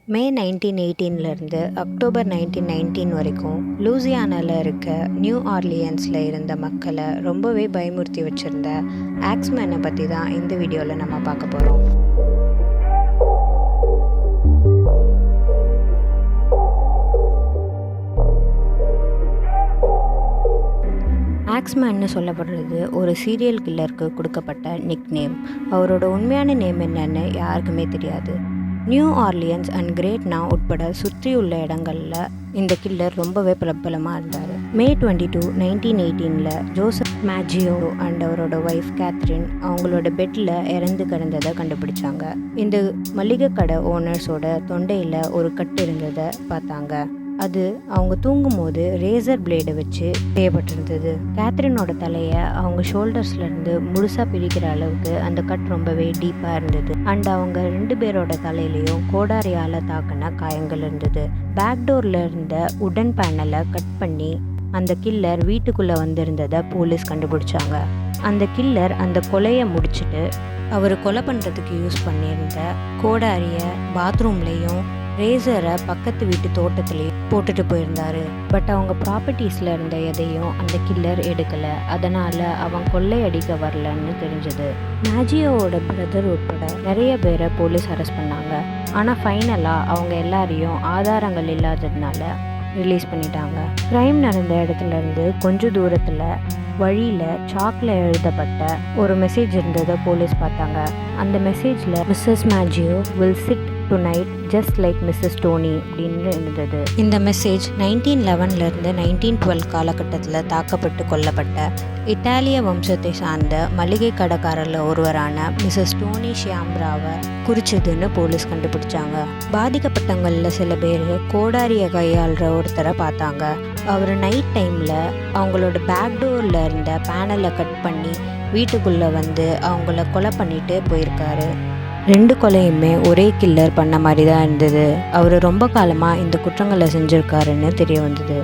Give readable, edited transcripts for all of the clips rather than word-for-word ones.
மே 1918 October 1919 வரைக்கும் லூசியானாவில் இருக்க new ஆர்லியன்ஸில் இருந்த மக்களை ரொம்பவே பயமுறுத்தி வச்சுருந்த ஆக்ஸ்மேனை பற்றி தான் இந்த வீடியோவில் நம்ம பார்க்க போகிறோம். ஆக்ஸ்மேன்னு சொல்லப்படுறது ஒரு சீரியல் கில்லருக்கு கொடுக்கப்பட்ட நிக் நேம். அவரோட உண்மையான நேம் என்னன்னு யாருக்குமே தெரியாது. நியூ ஆர்லியன்ஸ் அண்ட் கிரேட்னா உட்பட சுற்றியுள்ள இடங்களில் இந்த கில்லர் ரொம்பவே பிரபலமாக இருந்தார். மே 22, 1918 ஜோசப் மேஜியோ அண்ட் அவரோட ஒய்ஃப் கேத்ரின் அவங்களோட பெட்டில் இறந்து கிடந்ததை கண்டுபிடிச்சாங்க. இந்த மளிகை கடை ஓனர்ஸோட தொண்டையில் ஒரு கட்டு இருந்ததை பார்த்தாங்க. அது அவங்க தூங்கும் போது ரேசர் பிளேடை வச்சு செய்யப்பட்டிருந்தது. கேத்ரினோட தலையை அவங்க ஷோல்டர்ஸ்லேருந்து முழுசாக பிரிக்கிற அளவுக்கு அந்த கட் ரொம்பவே டீப்பாக இருந்தது. அண்ட் அவங்க 2 பேரோட தலையிலையும் கோடாரியால் தாக்கின காயங்கள் இருந்தது. பேக்டோரில் இருந்த உடன் பேனலை கட் பண்ணி அந்த கில்லர் வீட்டுக்குள்ளே வந்திருந்ததை போலீஸ் கண்டுபிடிச்சாங்க. அந்த கில்லர் அந்த கொலையை முடிச்சுட்டு அவர் கொலை பண்ணுறதுக்கு யூஸ் பண்ணியிருந்த கோடாரியை பாத்ரூம்லேயும் ரேசரை பக்கத்து வீட்டு தோட்டத்துலேயும் போட்டுட்டு போயிருந்தாரு. பட் அவங்க ப்ராப்பர்ட்டிஸில் இருந்த எதையும் அந்த கில்லர் எடுக்கலை. அதனால் அவன் கொள்ளையடிக்க வரலன்னு தெரிஞ்சது. மேஜியோவோட பிரதர் உட்பட நிறைய பேரை போலீஸ் அரெஸ்ட் பண்ணாங்க. ஆனால் ஃபைனலாக அவங்க எல்லாரையும் ஆதாரங்கள் இல்லாததுனால ரிலீஸ் பண்ணிட்டாங்க. க்ரைம் நடந்த இடத்துல இருந்து கொஞ்சம் தூரத்தில் வழியில் சாக்கில் எழுதப்பட்ட ஒரு மெசேஜ் இருந்ததை போலீஸ் பார்த்தாங்க. அந்த மெசேஜில் Mrs Maggio will sit tonight just like Mrs Tony அப்படின்னு இருந்தது. இந்த மெசேஜ் 1911 1912 காலகட்டத்தில் தாக்கப்பட்டு கொல்லப்பட்ட இட்டாலிய வம்சத்தை சார்ந்த மளிகை கடைக்காரரில் ஒருவரான மிஸ்ஸஸ் டோனி ஷியாம்ப்ராவை குறிச்சதுன்னு போலீஸ் கண்டுபிடிச்சாங்க. பாதிக்கப்பட்டவங்களில் சில பேர் கோடாரியை கையாளுற ஒருத்தரை பார்த்தாங்க. அவர் நைட் டைமில் அவங்களோட பேக்டோரில் இருந்த பேனலை கட் பண்ணி வீட்டுக்குள்ளே வந்து அவங்கள கொலை பண்ணிட்டு போயிருக்காரு. 2 கொலையுமே ஒரே கில்லர் பண்ண மாதிரி தான் இருந்தது. அவர் ரொம்ப காலமாக இந்த குற்றங்களை செஞ்சுருக்காருன்னு தெரிய வந்தது.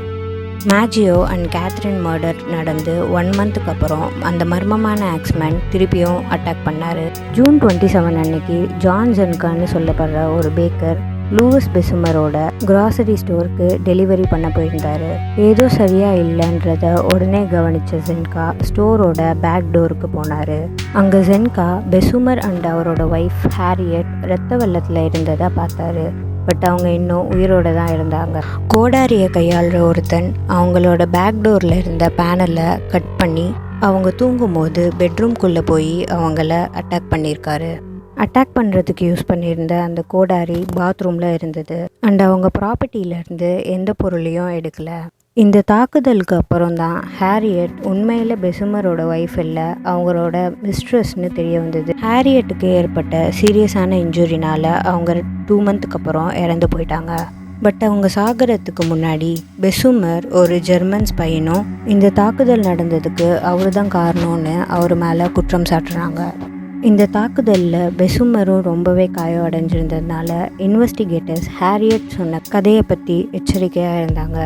மேஜியோ அண்ட் கேத்ரின் மர்டர் நடந்து 1 மந்த்துக்கு அப்புறம் அந்த மர்மமான ஆக்ஸ்மேன் திருப்பியும் அட்டாக் பண்ணார். ஜூன் 27 அன்னைக்கு ஜான் ஜென்கான்னு சொல்லப்படுற ஒரு பேக்கர் லூயிஸ் பெசுமரோட கிராசரி ஸ்டோருக்கு டெலிவரி பண்ண போயிருந்தார். ஏதோ சரியா இல்லைன்றத உடனே கவனித்த ஜென்கா ஸ்டோரோட பேக் டோருக்கு போனார். அங்கே ஜென்கா பெசுமர் அண்ட் அவரோட ஒய்ஃப் ஹாரியட் இரத்த வெள்ளத்தில் இருந்ததை பார்த்தாரு. பட் அவங்க இன்னும் உயிரோடு தான் இருந்தாங்க. கோடாரியை கையாளுற ஒருத்தன் அவங்களோட பேக் டோரில் இருந்த பேனலை கட் பண்ணி அவங்க தூங்கும்போது பெட்ரூம்குள்ளே போய் அவங்கள அட்டாக் பண்ணியிருக்காரு. அட்டாக் பண்ணுறதுக்கு யூஸ் பண்ணியிருந்த அந்த கோடாரி பாத்ரூமில் இருந்தது. அண்ட் அவங்க ப்ராப்பர்ட்டியிலேருந்து எந்த பொருளையும் எடுக்கலை. இந்த தாக்குதலுக்கு அப்புறம் தான் ஹாரியட் உண்மையில் பெசுமரோட ஒய்ஃப் இல்லை, அவங்களோட மிஸ்ட்ரஸ்ன்னு தெரிய வந்தது. ஹாரியட்டுக்கு ஏற்பட்ட சீரியஸான இன்ஜுரினால் அவங்க 2 மந்த்துக்கு அப்புறம் இறந்து போயிட்டாங்க. பட் அவங்க சாகிறதுக்கு முன்னாடி பெசுமர் ஒரு ஜெர்மன் ஸ்பைனும் இந்த தாக்குதல் நடந்ததுக்கு அவர் தான் காரணம்னு அவர் மேலே குற்றம் சாட்டுறாங்க. இந்த தாக்குதலில் பெசுமரும் ரொம்பவே காயம் அடைஞ்சிருந்ததுனால இன்வெஸ்டிகேட்டர்ஸ் ஹாரியட் சொன்ன கதையை பற்றி எச்சரிக்கையாக இருந்தாங்க.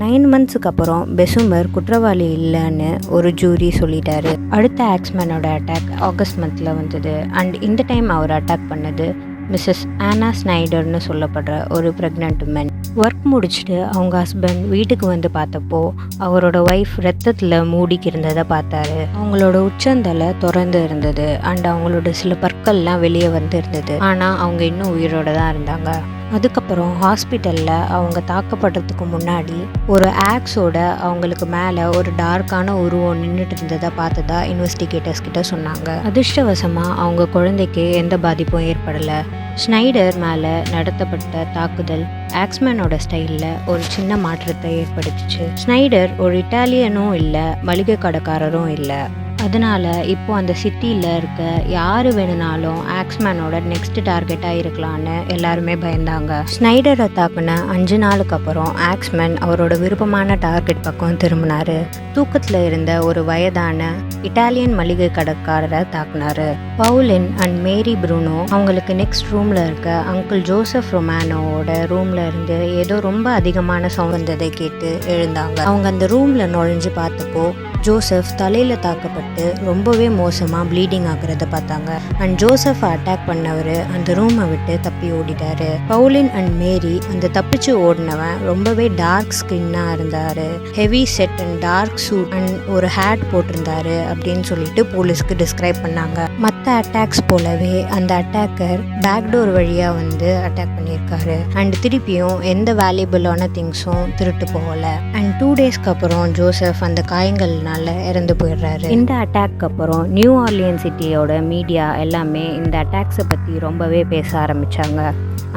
9 மந்த்ஸுக்கு அப்புறம் பெசுமர் குற்றவாளி இல்லைன்னு ஒரு ஜூரி சொல்லிட்டாரு. அடுத்த ஆக்ஸ்மேனோட அட்டாக் ஆகஸ்ட் மந்தில் வந்தது. அண்ட் இந்த டைம் அவர் அட்டாக் பண்ணது மிஸ்ஸஸ் ஆனா ஸ்னைடர்னு சொல்லப்படுற ஒரு ப்ரெக்னென்ட் உமன். ஒர்க் முடிச்சுட்டு அவங்க ஹஸ்பண்ட் வீட்டுக்கு வந்து பார்த்தப்போ அவரோட ஒய்ஃப் ரத்தத்தில் மூடிக்கு இருந்ததை பார்த்தாரு. அவங்களோட உச்சந்தலை திறந்து இருந்தது அண்ட் அவங்களோட சில பற்கள்லாம் வெளியே வந்து இருந்தது. ஆனால் அவங்க இன்னும் உயிரோடு தான் இருந்தாங்க. அதுக்கப்புறம் ஹாஸ்பிட்டலில் அவங்க தாக்கப்படுறதுக்கு முன்னாடி ஒரு ஆக்ஸோட அவங்களுக்கு மேலே ஒரு டார்க்கான உருவம் நின்றுட்டு இருந்ததை பார்த்ததா இன்வெஸ்டிகேட்டர்ஸ் கிட்ட சொன்னாங்க. அதிர்ஷ்டவசமாக அவங்க குழந்தைக்கு எந்த பாதிப்பும் ஏற்படலை. ஸ்னைடர் மேலே நடத்தப்பட்ட தாக்குதல் ஆக்ஸ்மேனோட ஸ்டைலில் ஒரு சின்ன மாற்றத்தை ஏற்படுத்துச்சு. ஸ்னைடர் ஒரு இட்டாலியனும் இல்லை, மளிகை கடைக்காரரும் இல்லை. அதனால் இப்போ அந்த சிட்டியில் இருக்க யார் வேணுனாலும் ஆக்ஸ்மேனோட நெக்ஸ்ட் டார்கெட்டாக இருக்கலான்னு எல்லாருமே பயந்தாங்க. ஸ்னைடரை தாக்குன 5 நாளுக்கு அப்புறம் ஆக்ஸ்மேன் அவரோட விருப்பமான டார்கெட் பக்கம் திரும்பினார். தூக்கத்தில் இருந்த ஒரு வயதான இட்டாலியன் மளிகை கடைக்காரரை தாக்குனாரு. பவுலின் அண்ட் மேரி ப்ரூனோ அவங்களுக்கு நெக்ஸ்ட் ரூமில் இருக்க அங்கிள் ஜோசப் ரொமானோவோட ரூமில் இருந்து ஏதோ ரொம்ப அதிகமான சவுண்ட் வந்ததை கேட்டு எழுந்தாங்க. அவங்க அந்த ரூமில் நுழைஞ்சு பார்த்தப்போ ஜோசப் தலையில் தாக்கப்பட்டு ரொம்பவே மோசமாக ப்ளீடிங் ஆகுறத பார்த்தாங்க. அண்ட் ஜோசஃபை அட்டாக் பண்ணவர் அந்த ரூமை விட்டு தப்பி ஓடிட்டாரு. பவுலின் அண்ட் மேரி அந்த தப்பிச்சு ஓடினவன் ரொம்பவே டார்க் ஸ்கின்னாக இருந்தார், heavy set and dark suit and ஒரு ஹேட் போட்டிருந்தாரு அப்படின்னு சொல்லிட்டு போலீஸ்க்கு டிஸ்கிரைப் பண்ணாங்க. மற்ற அட்டாக்ஸ் போலவே அந்த அட்டாக்கர் பேக்டோர் வழியாக வந்து அட்டாக் பண்ணியிருக்காரு. அண்ட் திருப்பியும் எந்த வேல்யூபிளான திங்ஸும் திருட்டு போகல. அண்ட் 2 டேஸ்க்கு அப்புறம் ஜோசப் அந்த காயங்கள்னால இறந்து போயிடுறாரு. இந்த அட்டாக் அப்புறம் நியூ ஆர்லியன்ஸ் சிட்டியோட மீடியா எல்லாமே இந்த அட்டாக்ஸை பற்றி ரொம்பவே பேச ஆரம்பித்தாங்க.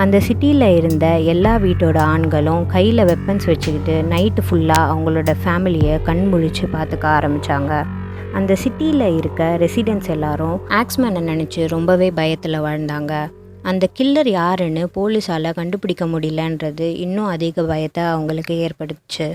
அந்த சிட்டியில் இருந்த எல்லா வீட்டோட ஆண்களும் கையில் வெப்பன்ஸ் வச்சுக்கிட்டு நைட்டு ஃபுல்லாக அவங்களோட ஃபேமிலியை கண் முழிச்சு பார்த்துக்க ஆரம்பித்தாங்க. அந்த சிட்டியில் இருக்க ரெசிடென்ட்ஸ் எல்லாரும் ஆக்ஸ்மேனை நினச்சி ரொம்பவே பயத்தில் வாழ்ந்தாங்க. அந்த கில்லர் யாருன்னு போலீஸால் கண்டுபிடிக்க முடியலன்றது இன்னும் அதிக பயத்தை அவங்களுக்கு ஏற்படுச்சு.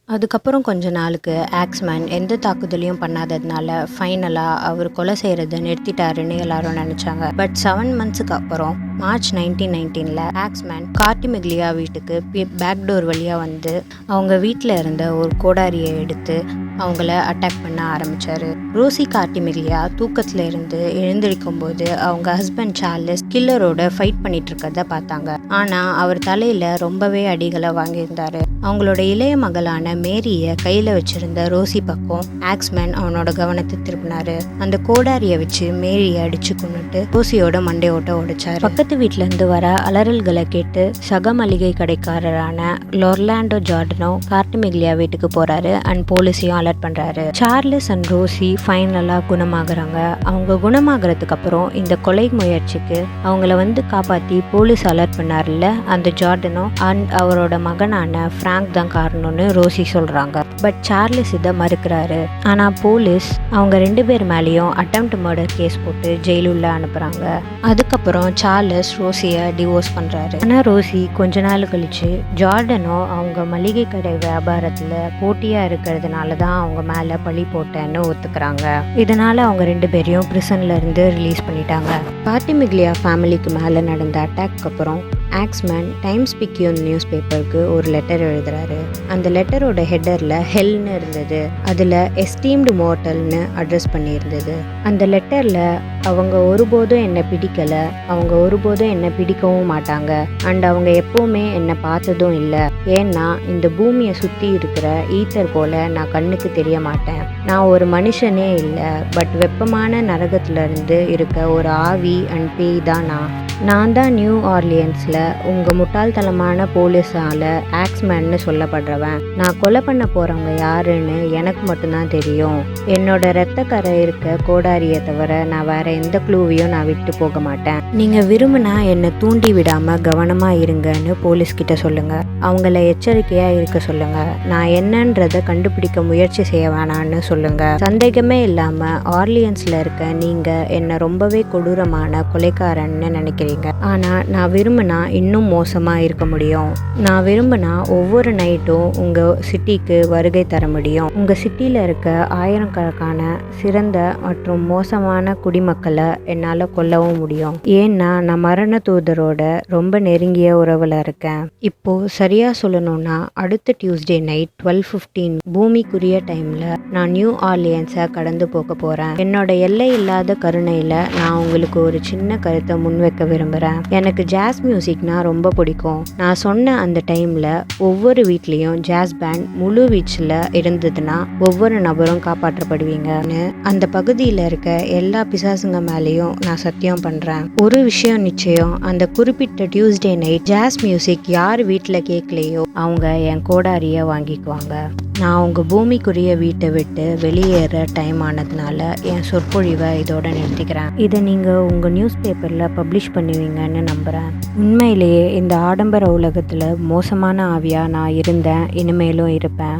அதுக்கப்புறம் கொஞ்ச நாளுக்கு ஆக்ஸ்மேன் எந்த தாக்குதலையும் பண்ணாததுனால ஃபைனலாக அவர் கொலை செய்கிறத நிறுத்திட்டாருன்னு எல்லாரும் நினச்சாங்க. பட் 7 மந்த்ஸுக்கு அப்புறம் மார்ச் 1919 ஆக்ஸ்மேன் கார்டிமெக்லியா வீட்டுக்கு பேக்டோர் வழியாக வந்து அவங்க வீட்டில் இருந்த ஒரு கோடாரியை எடுத்து அவங்கள அட்டாக் பண்ண ஆரம்பித்தார். ரோசி கார்டிமெக்லியா தூக்கத்தில் இருந்து எழுந்திருக்கும் போது அவங்க ஹஸ்பண்ட் சார்லஸ் கில்லரோட ஃபைட் பண்ணிட்டு இருக்கிறத பார்த்தாங்க. ஆனால் அவர் தலையில் ரொம்பவே அடிகளை வாங்கியிருந்தார். அவங்களோட இளைய மகளான மேரியை கையில் வச்சிருந்த ரோசி பக்கம் ஆக்ஸ்மேன் அவனோட கவனத்தை திருப்பினாரு. அந்த கோடாரியை வச்சு மேரியை அடிச்சு கொண்டுட்டு ரோசியோட மண்டையோட்ட உடைச்சாரு. பக்கத்து வீட்டுல இருந்து வர அலறல்களை கேட்டு சக மளிகை கடைக்காரரான லொர்லாண்டோ ஜார்டனோ கார்டிமெக்லியா வீட்டுக்கு போறாரு அண்ட் போலீஸையும் அலர்ட் பண்றாரு. சார்லஸ் அண்ட் ரோசி ஃபைனலா குணமாகறாங்க. அவங்க குணமாகறதுக்கு அப்புறம் இந்த கொலை முயற்சிக்கு அவங்கள வந்து காப்பாத்தி போலீஸ் அலர்ட் பண்ணாருல்ல அந்த ஜார்டனோ அண்ட் அவரோட மகனான ஃப்ராங்க் தான் காரணம்னு ரோசி சொல்றாங்க. பட் சார்லஸ் இதை மறுக்கிறாரு. ஆனா போலீஸ் அவங்க 2 பேர் மேலேயும் அட்டெம்ப்ட் மர்டர் கேஸ் போட்டு ஜெயிலுள்ள அனுப்புறாங்க. அதுக்கப்புறம் சார்லஸ் ரோசியை டிவோர்ஸ் பண்றாரு. ஆனா ரோசி கொஞ்ச நாள் கழிச்சு ஜார்டனோ அவங்க மளிகை கடை வியாபாரத்துல போட்டியா இருக்கிறதுனால தான் அவங்க மேல பழி போட்டேன்னு ஒத்துக்கிறாங்க. இதனால அவங்க 2 பேரையும் பிரிசன்ல இருந்து ரிலீஸ் பண்ணிட்டாங்க. கார்டிமெக்லியா ஃபேமிலிக்கு மேல நடந்த அட்டாக் அப்புறம் ஆக்ஸ்மேன் டைம்ஸ் பிக்யூன் நியூஸ் பேப்பருக்கு ஒரு லெட்டர் எழுதுறாரு. அந்த லெட்டரோட ஹெட்டரில் ஹெல்னு இருந்தது. அதில் எஸ்டீம்டு மோர்ட்டல்னு அட்ரஸ் பண்ணியிருந்தது. அந்த லெட்டரில் அவங்க ஒருபோதும் என்னை பிடிக்கலை, அவங்க ஒருபோதும் என்னை பிடிக்கவும் மாட்டாங்க அண்ட் அவங்க எப்போவுமே என்னை பார்த்ததும் இல்லை. ஏன்னா இந்த பூமியை சுற்றி இருக்கிற ஈத்தர் போல் நான் கண்ணுக்கு தெரிய மாட்டேன். நான் ஒரு மனுஷனே இல்லை, பட் வெப்பமான நரகத்திலிருந்து இருக்க ஒரு ஆவி அண்ட் பேய் தான் நான் தான் நியூ ஆர்லியன்ஸில் உங்கள் முட்டாள்தனமான போலீஸால் ஆக்ஸ்மேன்னு சொல்லப்படுறவன். நான் கொலை பண்ண போகிறவங்க யாருன்னு எனக்கு மட்டும்தான் தெரியும். என்னோட இரத்த கரை இருக்க கோடாரியை தவிர நான் வேற எந்த க்ளூவையும் நான் விட்டு போக மாட்டேன். நீங்கள் விரும்பினா என்னை தூண்டி விடாமல் கவனமாக இருங்கன்னு போலீஸ்கிட்ட சொல்லுங்கள். அவங்கள எச்சரிக்கையாக இருக்க சொல்லுங்கள். நான் என்னன்றதை கண்டுபிடிக்க முயற்சி செய்ய வேணான்னு சொல்லுங்கள். சந்தேகமே இல்லாமல் ஆர்லியன்ஸில் இருக்க நீங்கள் என்னை ரொம்பவே கொடூரமான கொலைக்காரன்னு நினைக்கிறீங்க. ஆனால் நான் விரும்பினா இன்னும் மோசமாக இருக்க முடியும். நான் விரும்பினா ஒவ்வொரு நைட்டும் உங்கள் சிட்டிக்கு வருகை தர முடியும். உங்கள் சிட்டியில் இருக்க ஆயிரக்கணக்கான சிறந்த மற்றும் மோசமான குடிமக்களை என்னால் கொல்லவும் முடியும். ஏன்னா நான் மரண தூதரோட ரொம்ப நெருங்கிய உறவில் இருக்கேன். இப்போது சரியாக சொல்லணும்னா அடுத்த டியூஸ்டே நைட் 12:15 பூமிக்குரிய டைமில் நான் நியூ ஆர்லியன்ஸை கடந்து போக போகிறேன். என்னோட எல்லை இல்லாத கருணையில் நான் உங்களுக்கு ஒரு சின்ன கருத்தை முன்வைக்க விரும்புகிறேன். எனக்கு ஜாஸ் மியூசிக்னா ரொம்ப பிடிக்கும். நான் சொன்ன அந்த டைமில் ஒவ்வொரு வீட்லேயும் ஜாஸ் பேண்ட் முழு வீச்சில் இருந்ததுன்னா ஒவ்வொரு நபரும் காப்பாற்றப்படுவீங்கன்னு அந்த பகுதியில் இருக்க எல்லா பிசாசுங்க மேலேயும் நான் சத்தியம் பண்ணுறேன். ஒரு விஷயம் நிச்சயம், அந்த குறிப்பிட்ட டியூஸ்டே நைட் ஜாஸ் மியூசிக் யார் வீட்டில் கேட்கலையோ அவங்க என் கோடாரியை வாங்கிக்குவாங்க. நான் உங்கள் பூமிக்குரிய வீட்டை விட்டு வெளியேற டைம் ஆனதுனால என் சொற்பொழிவை இதோட நிறுத்திக்கிறேன். இதை நீங்கள் உங்கள் நியூஸ் பேப்பரில் பப்ளிஷ் பண்ணுவீங்கன்னு நம்புகிறேன். உண்மையிலேயே இந்த ஆடம்பர உலகத்தில் மோசமான ஆவியாக நான் இருந்தேன், இனிமேலும் இருப்பேன்.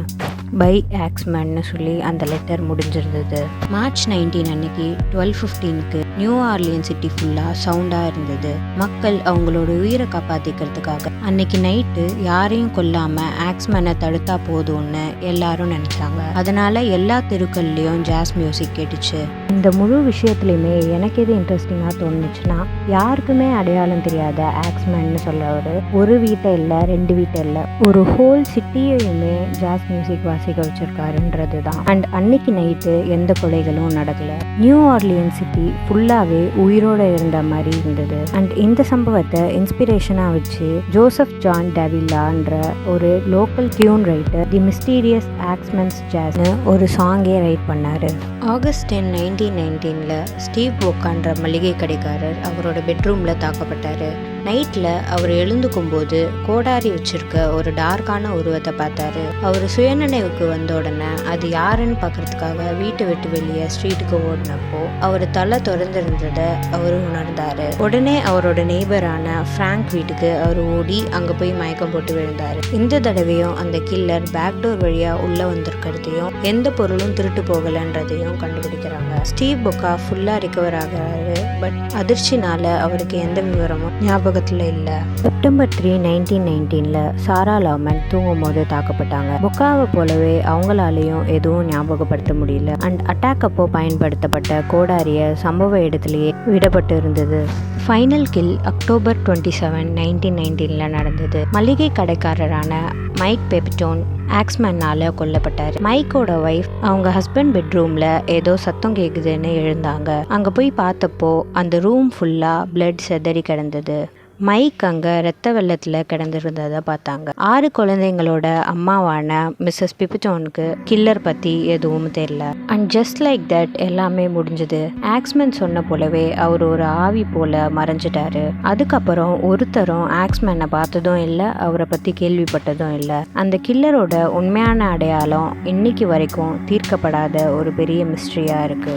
பை ஆக்ஸ்மேன்னு சொல்லி அந்த லெட்டர் முடிஞ்சிருந்தது. மார்ச் 19 அன்னைக்கு 12:15க்கு நியூ ஆர்லியன் சிட்டி ஃபுல்லாக சவுண்டாக இருந்தது. மக்கள் அவங்களோட உயிரை காப்பாற்றிக்கிறதுக்காக அன்னைக்கு நைட்டு யாரையும் கொல்லாமல் ஆக்ஸ்மேனை தடுத்தா போதும்னு எல்லாரும் நினச்சாங்க. அதனால எல்லா தெருக்கள்லேயும் ஜாஸ் மியூசிக் கேட்டுச்சு. இந்த முழு விஷயத்துலையுமே எனக்கு எது இன்ட்ரெஸ்டிங்காக தோணுச்சுன்னா, யாருக்குமே அடையாளம் தெரியாத ஆக்ஸ்மேன்னு சொல்கிறவர் ஒரு வீட்டை இல்லை, 2 வீட்டை இல்லை, ஒரு ஹோல் சிட்டியையுமே ஜாஸ் மியூசிக் யோசிக்க வச்சிருக்காருன்றது தான். அண்ட் அன்னைக்கு நைட்டு எந்த கொலைகளும் நடக்கல. நியூ ஆர்லியன்ஸ் சிட்டி ஃபுல்லாவே உயிரோட இருந்த மாதிரி இருந்தது. அண்ட் இந்த சம்பவத்தை இன்ஸ்பிரேஷனா வச்சு ஜோசப் ஜான் டெவில்லான்ற ஒரு லோக்கல் டியூன் ரைட்டர் தி மிஸ்டீரியஸ் ஆக்ஸ்மென்ஸ்ஜாஸ்னு ஒரு சாங்கே ரைட் பண்ணாரு. ஆகஸ்ட் 10, 1919 ஸ்டீவ் பொக்கான்ற மளிகை கடைக்காரர் அவரோட பெட்ரூம்ல தாக்கப்பட்டாரு. நைட்ல அவர் எழுந்துக்கும் போது கோடாரி வச்சிருக்க ஒரு டார்க்கான உருவத்தை பார்த்தாரு. அவர் சுயநினைவுக்கு வந்த உடனே அது யாருன்னு பார்க்கறதுக்காக வீட்டை விட்டு வெளியே ஸ்ட்ரீட்டுக்கு ஓடினப்போ அவர் தலை திறந்திருந்ததை அவர் உணர்ந்தாரு. உடனே அவரோட நெய்பரான ஃப்ராங்க் வீட்டுக்கு அவர் ஓடி அங்க போய் மயக்கம் போட்டு விழுந்தாரு. இந்த தடவையும் அந்த கில்லர் பேக்டோர் வழியா உள்ள வந்திருக்கிறதையும் எந்த பொருளும் திருட்டு போகலன்றதையும் கண்டுபிடிக்கிறாங்க. ஸ்டீவ் பொக்கா ஃபுல்லா ரிகவர் ஆகிறாரு. பட் அதிர்ச்சினால அவருக்கு எந்த விவரமும் ஞாபகத்துல இல்ல. செப்டம்பர் 3, 1919 சாரா லாமன் தூங்கும் போது தாக்கப்பட்டாங்க. பொக்காவை போலவே அவங்களாலையும் எதுவும் ஞாபகப்படுத்த முடியல. அண்ட் அட்டாக் அப்போ பயன்படுத்தப்பட்ட கோடாரிய சம்பவ இடத்திலேயே விடப்பட்டு இருந்தது. ஃபைனல் கில் அக்டோபர் 27, 1919 நடந்தது. மளிகை கடைக்காரரான மýʍᴜᴜ ஆக்ஸ்மேனால கொல்லப்பட்டார். மைக்கோட ஒய்ஃப் அவங்க ஹஸ்பண்ட் பெட்ரூம்ல ஏதோ சத்தம் கேக்குதுன்னு எழுந்தாங்க. அங்க போய் பார்த்தப்போ அந்த ரூம் ஃபுல்லா பிளட் செதறி கிடந்தது. மைக் அங்க ரத்த வெள்ளத்துல கிடந்திருந்ததை பார்த்தாங்க. 6 குழந்தைங்களோட அம்மாவான மிஸ்ஸஸ் பிபிட்டோனுக்கு கில்லர் பத்தி எதுவும் தெரியல. அண்ட் ஜஸ்ட் லைக் தட் எல்லாமே முடிஞ்சது. ஆக்ஸ்மேன் சொன்ன போலவே அவர் ஒரு ஆவி போல மறைஞ்சிட்டாரு. அதுக்கப்புறம் ஒருத்தரும் ஆக்ஸ்மேனை பார்த்ததும் இல்லை, அவரை பத்தி கேள்விப்பட்டதும் இல்லை. அந்த கில்லரோட உண்மையான அடையாளம் இன்னைக்கு வரைக்கும் தீர்க்கப்படாத ஒரு பெரிய மிஸ்ட்ரியா இருக்கு.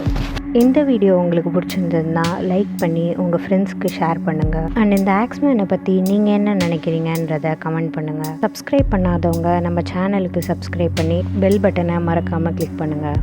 இந்த வீடியோ உங்களுக்கு பிடிச்சிருந்ததுன்னா லைக் பண்ணி உங்கள் ஃப்ரெண்ட்ஸ்க்கு ஷேர் பண்ணுங்கள். அண்ட் இந்த ஆக்ஸ்மேனை பற்றி நீங்கள் என்ன நினைக்கிறீங்கன்றதை கமெண்ட் பண்ணுங்கள். சப்ஸ்கிரைப் பண்ணாதவங்க நம்ம சேனலுக்கு சப்ஸ்கிரைப் பண்ணி பெல் பட்டனை மறக்காமல் கிளிக் பண்ணுங்கள்.